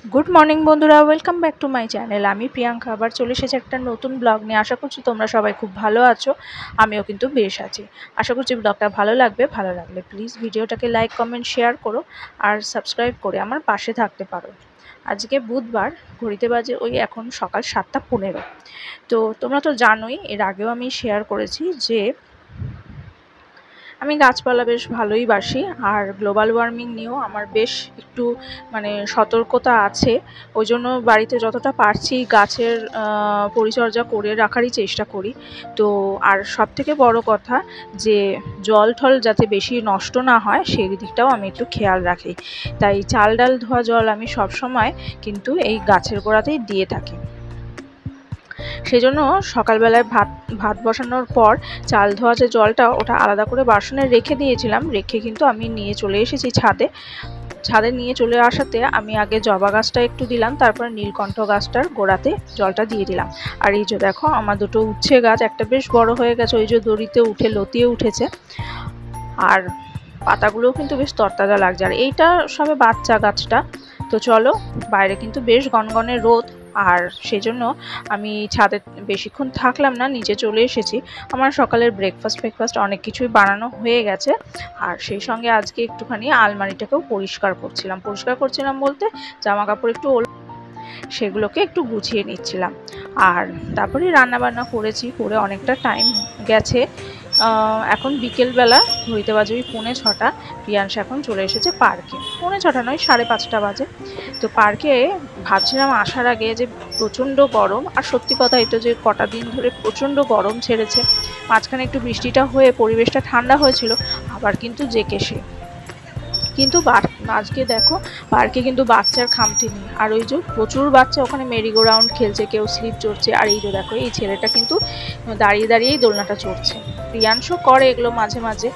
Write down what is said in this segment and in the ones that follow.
Good morning बंधुरा welcome back to my channel. आमी प्रियंका आबार चले एसेছি একটা নতুন ব্লগ নিয়ে। আশা করছি তোমরা সবাই খুব ভালো আছো, আমিও কিন্তু বেশ আছি। আশা করছি ব্লগটা ভালো লাগবে। ভালো লাগলে প্লিজ ভিডিওটাকে লাইক কমেন্ট শেয়ার করো আর সাবস্ক্রাইব করে আমার পাশে থাকতে পারো। আজকে বুধবার, ঘড়িতে বাজে ওই এখন সকাল 7:15। তো তোমরা তো জানোই, এর আগেও আমি শেয়ার করেছি যে আমি গাছপালা বেশ ভালোই বাসি, আর গ্লোবাল ওয়ার্মিং নিয়েও আমার বেশ একটু সতর্কতা আছে। ওই জন্য বাড়িতে যতটা পারছি গাছের পরিচর্যা করে রাখারই চেষ্টা করি। তো আর সবথেকে বড় কথা যে জল ঠল যাতে বেশি নষ্ট না হয় সেই দিকটাও আমি একটু খেয়াল রাখি। তাই চাল ডাল ধোয়া জল আমি সবসময় কিন্তু এই গাছের গোড়াতেই দিয়ে থাকি। সেজন্য সকালবেলায় ভাত বসানোর পর চাল ধোয়া যে জলটা ওটা আলাদা করে বাসনে রেখে দিয়েছিলাম। রেখে কিন্তু আমি নিয়ে চলে এসেছি ছাদে নিয়ে চলে আসাতে আমি আগে জবা গাছটা একটু দিলাম, তারপর নীলকণ্ঠ গাছটার গোড়াতে জলটা দিয়ে দিলাম। আর এই যে দেখো আমার দুটো উচ্ছে গাছ, একটা বেশ বড় হয়ে গেছে, ওই যে দড়িতে উঠে লতিয়ে উঠেছে, আর পাতাগুলোও কিন্তু বেশ তরতাজা লাগছে। আর এইটা সবে বাচ্চা গাছটা। তো চলো, বাইরে কিন্তু বেশ গনগনে রোদ, আর সেজন্য আমি ছাদে বেশিক্ষণ থাকলাম না, নিচে চলে এসেছি। আমার সকালের ব্রেকফাস্ট অনেক কিছুই বানানো হয়ে গেছে, আর সেই সঙ্গে আজকে একটুখানি আলমারিটাকেও পরিষ্কার করছিলাম বলতে জামা কাপড় একটু সেগুলোকে একটু গুছিয়ে নিচ্ছিলাম। আর তারপরে রান্নাবান্না করে অনেকটা টাইম গেছে। এখন বিকেলবেলা, ঘড়িতে বাজে ওই 5:45। প্রিয়াংশ এখন চলে এসেছে পার্কে। 5:45 নয়, 5:30 বাজে। তো পার্কে ভাবছিলাম আসার আগে যে প্রচণ্ড গরম, আর সত্যি কথা এটা যে কটা দিন ধরে প্রচণ্ড গরম ছেড়েছে। মাঝখানে একটু বৃষ্টিটা হয়ে পরিবেশটা ঠান্ডা হয়েছিল, আবার কিন্তু জেকেসে। কিন্তু আজকে দেখো পার্কে কিন্তু বাচ্চার খামতি নেই। আর ওই যে প্রচুর বাচ্চা ওখানে মেরিগো রাউন্ড খেলছে, কেউ স্লিপ চড়ছে। আর এই যে দেখো এই ছেলেটা কিন্তু দাঁড়িয়েই দোলনাটা চড়ছে। প্রিয়াংশও করে এগুলো মাঝে মাঝে,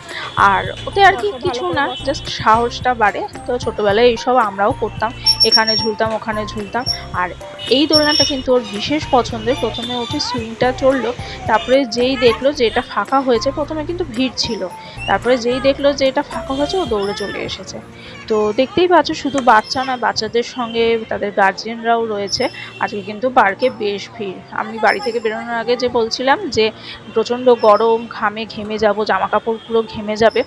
আর ওতে আর কি কিছু না, জাস্ট সাহসটা বাড়ে। তো ছোটোবেলায় এইসব আমরাও করতাম, এখানে ঝুলতাম ওখানে ঝুলতাম। আর এই দোলনাটা কিন্তু ওর বিশেষ পছন্দের। প্রথমে উঠে সুইংটা চড়লো, তারপরে যেই দেখলো যে এটা ফাঁকা হয়েছে, প্রথমে কিন্তু ভিড় ছিল, তারপরে যেই দেখলো যে এটা ফাঁকা হয়েছে ও দৌড়ে চলে এসেছে। তো দেখতেই পাচ্ছ, শুধু বাচ্চা না, বাচ্চাদের সঙ্গে তাদের গার্জিয়ানরাও রয়েছে। আজকে কিন্তু পার্কে বেশ ভিড়। আমি বাড়ি থেকে বেরোনোর আগে যে বলছিলাম যে প্রচণ্ড গরম, ঘামে ঘেমে যাব, জামা কাপড় পুরো ঘেমে যাবে,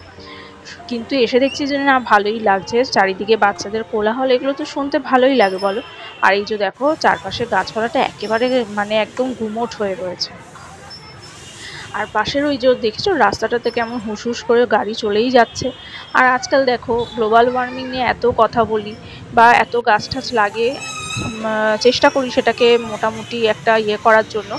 কিন্তু এসে দেখছি যে না, ভালোই লাগছে। চারিদিকে বাচ্চাদের কোলাহল, এগুলো তো শুনতে ভালোই লাগে বলো। আর এই যে দেখো চারপাশের গাছপালাটা একেবারে একদম গুমোট হয়ে রয়েছে। আর পাশের ওই যে দেখছো রাস্তাটাতে কেমন হুস হুস করে গাড়ি চলেই যাচ্ছে। আর আজকাল দেখো গ্লোবাল ওয়ার্মিং নিয়ে এত কথা বলি বা এত গাছ টাছ লাগে, চেষ্টা করি সেটাকে মোটামুটি একটা করার জন্য,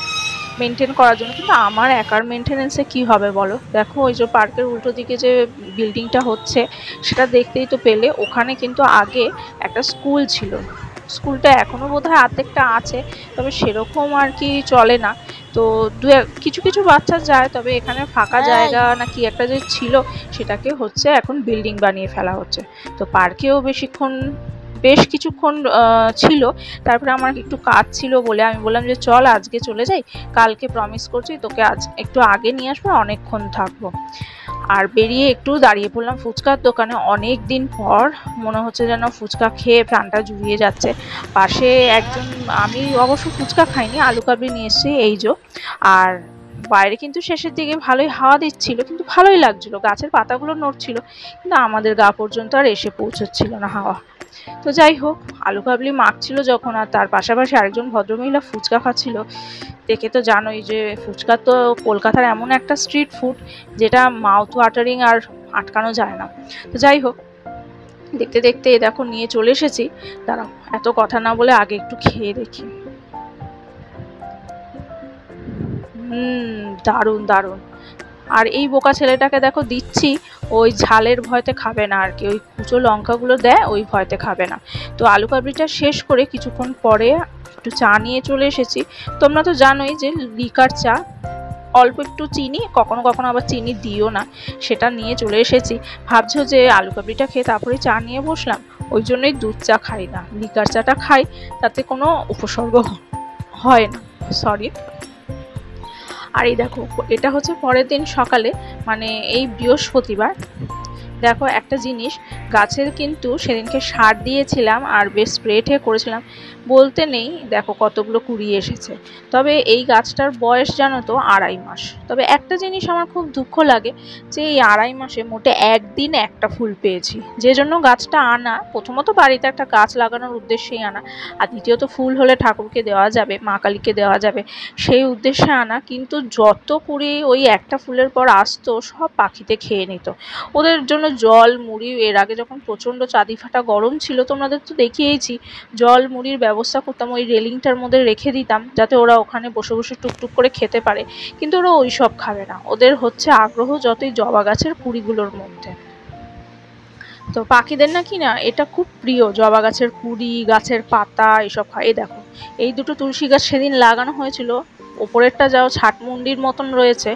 মেনটেন করার জন্য, কিন্তু আমার একার মেনটেনেন্সে কি হবে বলো। দেখো ওই যে পার্কের উল্টো দিকে যে বিল্ডিংটা হচ্ছে সেটা দেখতেই তো পেলে। ওখানে কিন্তু আগে একটা স্কুল ছিল, স্কুলটা এখনও বোধহয় অর্ধেকটা আছে, তবে সেরকম আর কি চলে না। তো কিছু বাচ্চা যায়, তবে এখানে ফাঁকা জায়গা না কি একটা যে ছিল সেটাকে হচ্ছে এখন বিল্ডিং বানিয়ে ফেলা হচ্ছে। তো পার্কেও বেশ কিছুক্ষণ ছিল। তারপরে আমার একটু কাজ ছিল বলে আমি বললাম যে চল আজকে চলে যাই, কালকে প্রমিস করছি তোকে আজ একটু আগে নিয়ে আসবো, অনেকক্ষণ থাকবো। আর বেরিয়ে একটু দাঁড়িয়ে পড়লাম ফুচকার দোকানে। অনেক দিন পর মনে হচ্ছে যেন ফুচকা খেয়ে প্রাণটা জুড়িয়ে যাচ্ছে। পাশে একজন, আমি অবশ্য ফুচকা খাইনি, আলু কাবলি নিয়ে এসেছি এই যে। আর বাইরে কিন্তু শেষের দিকে ভালোই হাওয়া দিচ্ছিল, কিন্তু ভালোই লাগছিল, গাছের পাতাগুলো নড়ছিল, কিন্তু আমাদের গা পর্যন্ত আর এসে পৌঁছচ্ছিল না হাওয়া। তো যাই হোক, আলু কাবলি মাখছিল যখন, আর তার পাশাপাশি আরেকজন ভদ্রমহিলা ফুচকা খাচ্ছিল, দেখে তো জানোই যে ফুচকা তো কলকাতার এমন একটা স্ট্রিট ফুড যেটা মাউথ ওয়াটারিং, আর আটকানো যায় না। তো যাই হোক, দেখতে দেখতে দেখো নিয়ে চলে এসেছি। দাঁড়াও, এত কথা না বলে আগে একটু খেয়ে দেখি। দারুণ দারুণ। আর এই বোকা ছেলেটাকে দেখো দিচ্ছি, ওই ঝালের ভয়তে খাবে না আর কি, ওই কুচো লঙ্কাগুলো দেয় ওই ভয়তে খাবে না। তো আলু কাবলিটা শেষ করে কিছুক্ষণ পরে একটু চা নিয়ে চলে এসেছি। তোমরা তো জানোই যে লিকার চা, অল্প একটু চিনি, কখনো কখনো আবার চিনি দিও না, সেটা নিয়ে চলে এসেছি। ভাবছো যে আলু কাবলিটা খেয়ে তারপরে চা নিয়ে বসলাম, ওই জন্যই দুধ চা খাই না, লিকার চাটা খাই, তাতে কোনো উপসর্গ হয় না, সরি। আর এই দেখো, এটা হচ্ছে পরের দিন সকালে, এই বৃহস্পতিবার। দেখো একটা জিনিস, গাছের কিন্তু সেদিনকে সার দিয়েছিলাম আর বেশ স্প্রে করেছিলাম, বলতে নেই দেখো কতগুলো কুড়ি এসেছে। তবে এই গাছটার বয়স জানো তো 2.5 মাস। তবে একটা জিনিস আমার খুব দুঃখ লাগে যে এই 2.5 মাসে মোটে একদিন একটা ফুল পেয়েছি, যে জন্য গাছটা আনা। প্রথমত বাড়িতে একটা গাছ লাগানোর উদ্দেশ্যেই আনা, আর দ্বিতীয়ত ফুল হলে ঠাকুরকে দেওয়া যাবে, মা কালীকে দেওয়া যাবে, সেই উদ্দেশ্যে আনা। কিন্তু যত কুড়ি ওই একটা ফুলের পর আসতো সব পাখিতে খেয়ে নিত। ওদের জন্য জল মুড়ি, এর আগে যখন প্রচণ্ড চাঁদি ফাটা গরম ছিল তোমাদের তো দেখিয়েছি, জল মুড়ির ব্যবস্থা করতাম, ওই রেলিংটার মধ্যে রেখে দিতাম যাতে ওরা ওখানে বসে বসে টুকটুক করে খেতে পারে। কিন্তু ওরা ওই সব খাবে না, ওদের হচ্ছে আগ্রহ যতই জবা গাছের কুড়িগুলোর মধ্যে। তো পাখিদের নাকি না এটা খুব প্রিয়, জবা গাছের কুড়ি, গাছের পাতা এসব খায়। এই দেখো এই দুটো তুলসী গাছ সেদিন লাগানো হয়েছিল, ওপরেরটা যাও ছাটমুন্ডির মতন রয়েছে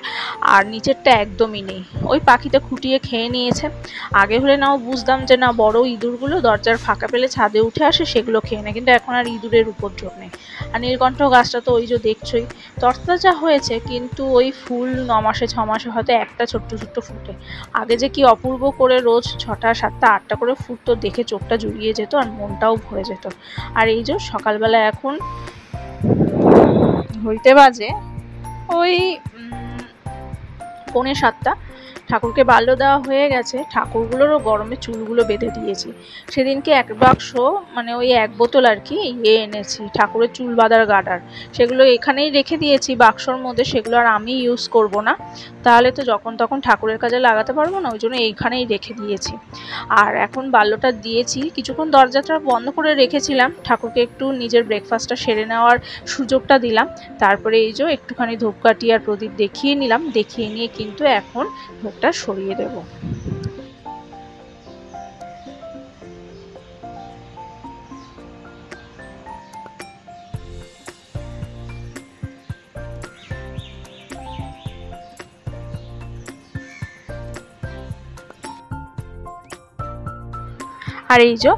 আর নিচেরটা একদমই নেই, ওই পাখিতে খুঁটিয়ে খেয়ে নিয়েছে। আগে হলে নাও বুঝতাম যে না বড় ইঁদুরগুলো দরজার ফাঁকা পেলে ছাদে উঠে আসে, সেগুলো খেয়ে নেয়, কিন্তু এখন আর ইঁদুরের উপদ্রব নেই। আর নীলকণ্ঠ গাছটা তো ওই যে দেখছোই তরতাজা হয়েছে, কিন্তু ওই ফুল 9 মাসে 6 মাসে হয়তো একটা ছোট্ট ছোট্ট ফুটে। আগে যে কি অপূর্ব করে রোজ 6টা 7টা 8টা করে ফুটতো, দেখে চোখটা জুড়িয়ে যেত আর মনটাও ভরে যেত। আর এই যে সকালবেলা এখন ঘড়িতে বাজে ওই 6:45, ঠাকুরকে বাল্য দেওয়া হয়ে গেছে, ঠাকুরগুলোরও গরমে চুলগুলো বেঁধে দিয়েছি। সেদিনকে এক বাক্স মানে ওই 1 বোতল আর কি এনেছি ঠাকুরের চুল বাঁধার গার্ডার, সেগুলো এখানেই রেখে দিয়েছি বাক্সর মধ্যে, সেগুলো আর আমি ইউজ করব না, তাহলে তো যখন তখন ঠাকুরের কাজে লাগাতে পারবো না, ওই জন্য এইখানেই রেখে দিয়েছি। আর এখন বাল্যটা দিয়েছি, কিছুক্ষণ দরজাটা বন্ধ করে রেখেছিলাম, ঠাকুরকে একটু নিজের ব্রেকফাস্টটা সেরে নেওয়ার সুযোগটা দিলাম। তারপরে এই যে একটুখানি ধূপকাঠি আর প্রদীপ দেখিয়ে নিলাম, দেখিয়ে নিয়ে কিন্তু এখন ভোগটা সরিয়ে দেব। আর এই যে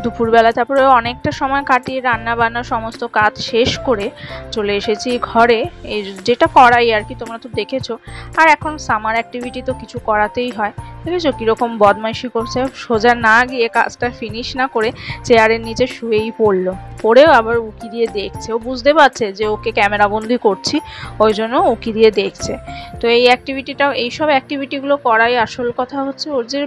দুপুরবেলা তারপরে অনেকটা সময় কাটিয়ে রান্না বান্না সমস্ত কাজ শেষ করে চলে এসেছি ঘরে, এই যেটা করাই আর কি, তোমরা তো দেখেছো। আর এখন সামার অ্যাক্টিভিটি তো কিছু করাতেই হয়, দেখেছো কীরকম বদমাইশি করছে, সোজা না গিয়ে কাজটা ফিনিশ না করে চেয়ারের নিচে শুয়েই পড়লো, পড়েও আবার উকি দিয়ে দেখছে, ও বুঝতে পারছে যে ওকে ক্যামেরাবন্দি করছি, ওই জন্য উকি দিয়ে দেখছে। তো এই অ্যাক্টিভিটিটাও, এইসব অ্যাক্টিভিটিগুলো করাই আসল কথা, হচ্ছে ওর যে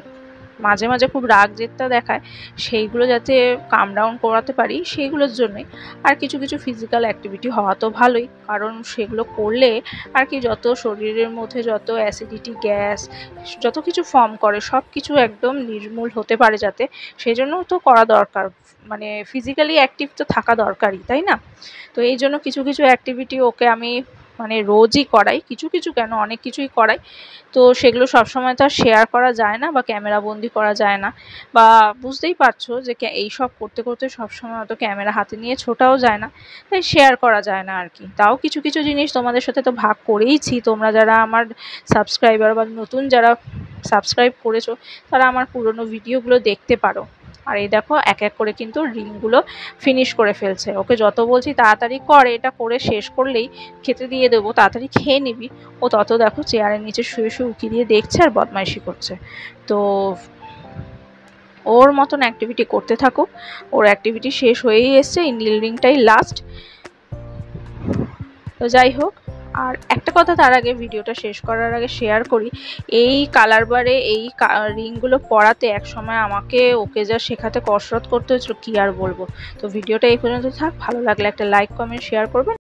মাঝে মাঝে খুব রাগ জেদটা দেখায়, সেইগুলো যাতে কাম ডাউন করাতে পারি সেইগুলোর জন্যই। আর কিছু কিছু ফিজিক্যাল অ্যাক্টিভিটি হওয়া তো ভালোই, কারণ সেগুলো করলে আর কি যত শরীরের মধ্যে যত অ্যাসিডিটি গ্যাস যত কিছু ফর্ম করে সব কিছু একদম নির্মূল হতে পারে যাতে, সেই জন্যও তো করা দরকার, মানে ফিজিক্যালি অ্যাক্টিভ তো থাকা দরকারই, তাই না? তো এই জন্য কিছু কিছু অ্যাক্টিভিটি ওকে আমি মানে রোজই করাই, কিছু কিছু কেন অনেক কিছুই করাই। তো সেগুলো সবসময় তো আর শেয়ার করা যায় না বা ক্যামেরা বন্দি করা যায় না, বা বুঝতেই পারছো যে এইসব করতে করতে সবসময় অত ক্যামেরা হাতে নিয়ে ছোটাও যায় না, তাই শেয়ার করা যায় না আর কি। তাও কিছু কিছু জিনিস তোমাদের সাথে তো ভাগ করেইছি, তোমরা যারা আমার সাবস্ক্রাইবার বা নতুন যারা সাবস্ক্রাইব করেছো তারা আমার পুরনো ভিডিওগুলো দেখতে পারো। আর এই দেখো এক এক করে কিন্তু রিংগুলো ফিনিশ করে ফেলছে, ওকে যত বলছি তাড়াতাড়ি কর, এটা করে শেষ করলেই খেতে দিয়ে দেবো, তাড়াতাড়ি খেয়ে নিবি, ও তত দেখো চেয়ারের নিচে শুয়ে শুয়ে উকি দিয়ে দেখছে আর বদমাইশি করছে। তো ওর মতন অ্যাক্টিভিটি করতে থাকুক, ওর অ্যাক্টিভিটি শেষ হয়েই এসছে, এই নীল রিংটাই লাস্ট। তো যাই হোক, আর একটা কথা তার আগে ভিডিওটা শেষ করার আগে শেয়ার করি, এই কালার বারে এই রিংগুলো পরাতে এক সময় আমাকে ওকে যা শেখাতে কসরত করতে হয়েছিল কি আর বলবো। তো ভিডিওটা এই পর্যন্ত থাক, ভালো লাগলে একটা লাইক কমেন্ট শেয়ার করবেন।